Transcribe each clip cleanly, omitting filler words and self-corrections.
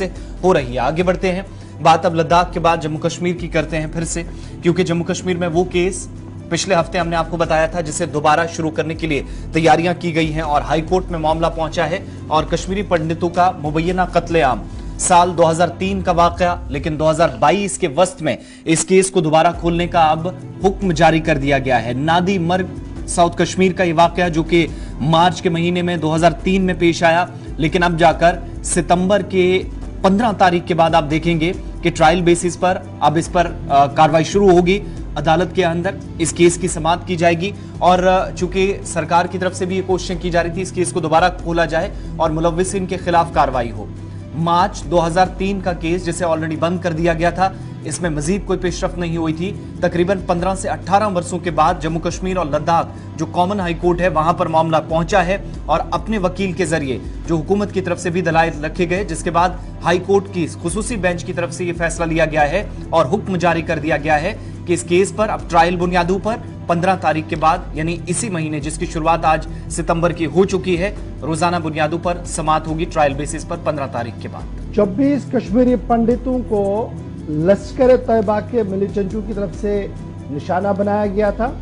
से हो रही है। आगे बढ़ते हैं, बात अब लद्दाख के बाद जम्मू कश्मीर की करते हैं फिर से, क्योंकि जम्मू कश्मीर में वो केस पिछले हफ्ते हमने आपको बताया था जिसे दोबारा शुरू करने के लिए तैयारियां की गई हैं और हाईकोर्ट में मामला पहुंचा है। और कश्मीरी पंडितों का मुबैना कत्लेआम साल 2003 का वाकया, लेकिन 2022 के वस्त में इस केस को दोबारा खोलने का अब हुक्म जारी कर दिया गया है। नादी मर्ग साउथ कश्मीर का ये वाकया जो कि मार्च के महीने में 2003 में पेश आया, लेकिन अब जाकर सितंबर के 15 तारीख के बाद आप देखेंगे कि ट्रायल बेसिस पर अब इस पर कार्रवाई शुरू होगी। अदालत के अंदर इस केस की समाअत की जाएगी और चूंकि सरकार की तरफ से भी ये कोशिश की जा रही थी इस केस को दोबारा खोला जाए और मुलव्विसिन के खिलाफ कार्रवाई हो। मार्च 2003 का केस जिसे ऑलरेडी बंद कर दिया गया था, इसमें मजीद कोई पेशरफ नहीं हुई थी। तकरीबन 15 से 18 वर्षों के बाद जम्मू कश्मीर और लद्दाख जो कॉमन हाई कोर्ट है वहां पर मामला पहुंचा है और अपने वकील के जरिए जो हुकूमत की तरफ से भी दलाइल रखे गए, जिसके बाद हाई कोर्ट की खुसूसी बेंच की तरफ से यह फैसला लिया गया है और हुक्म जारी कर दिया गया है कि इस केस पर अब ट्रायल बुनियादों पर 15 तारीख के बाद, यानी इसी महीने जिसकी शुरुआत आज सितंबर की हो चुकी है, रोजाना बुनियादों पर समाअत होगी ट्रायल बेसिस पर 15 तारीख के बाद। 24 कश्मीरी पंडितों को लश्कर तैयबा के मिलिटेंटों की तरफ से निशाना बनाया गया था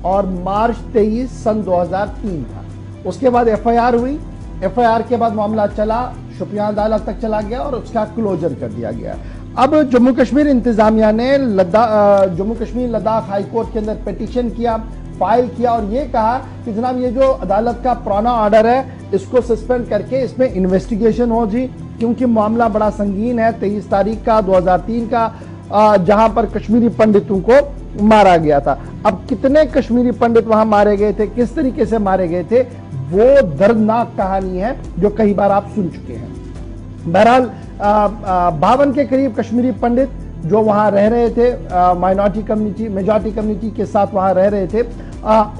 और मार्च 23 सन 2003 था। उसके बाद एफआईआर हुई। एफआईआर के बाद मामला चला, शोपियां अदालत तक चला गया और उसका क्लोजर कर दिया गया। अब जम्मू कश्मीर इंतजामिया ने जम्मू कश्मीर लद्दाख हाई कोर्ट के अंदर पिटीशन किया, फाइल किया और ये कहा कि जनाब ये जो अदालत का पुराना ऑर्डर है इसको सस्पेंड करके इसमें इन्वेस्टिगेशन हो जी, क्योंकि मामला बड़ा संगीन है। 23 तारीख का 2003 का जहां पर कश्मीरी पंडितों को मारा गया था। अब कितने कश्मीरी पंडित वहां मारे गए थे, किस तरीके से मारे गए थे, वो दर्दनाक कहानी है जो कई बार आप सुन चुके हैं। बहरहाल 52 के करीब कश्मीरी पंडित जो वहां रह रहे थे, माइनॉरिटी कम्युनिटी मेजॉरिटी कम्युनिटी के साथ वहां रह रहे थे,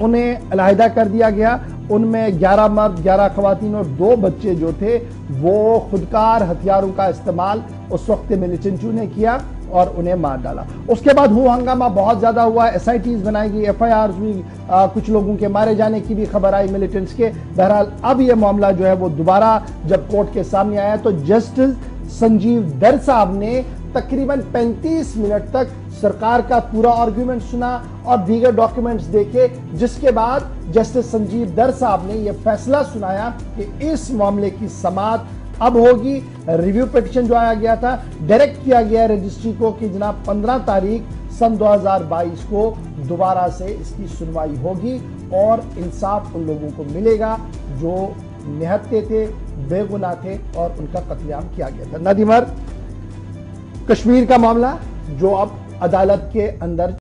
उन्हें अलहदा कर दिया गया। उनमें 11 मर्द, 11 खवातीन और 2 बच्चे जो थे वो खुदकार हथियारों का इस्तेमाल उस वक्त मिलिटेंटों ने किया और उन्हें मार डाला। उसके बाद हुआ हंगामा बहुत ज्यादा हुआ, एसआईटीज बनाई गई, एफआईआर हुई, कुछ लोगों के मारे जाने की भी खबर आई मिलिटेंट्स के। बहरहाल अब यह मामला जो है वो दोबारा जब कोर्ट के सामने आया तो जस्टिस संजीव दर साहब ने तकरीबन 35 मिनट तक सरकार का पूरा आर्गुमेंट सुना और दीगर डॉक्यूमेंट्स देखे, जिसके बाद जस्टिस संजीव दर साहब ने यह फैसला सुनाया कि इस मामले की समाअत अब होगी। रिव्यू पिटीशन जो आया गया था डायरेक्ट किया गया रजिस्ट्री को कि जनाब 15 तारीख सन 2022 को दोबारा से इसकी सुनवाई होगी और इंसाफ उन लोगों को मिलेगा जो निहत्थे थे, बेगुनाह थे और उनका कत्लेआम किया गया था। नादी मर्ग कश्मीर का मामला जो अब अदालत के अंदर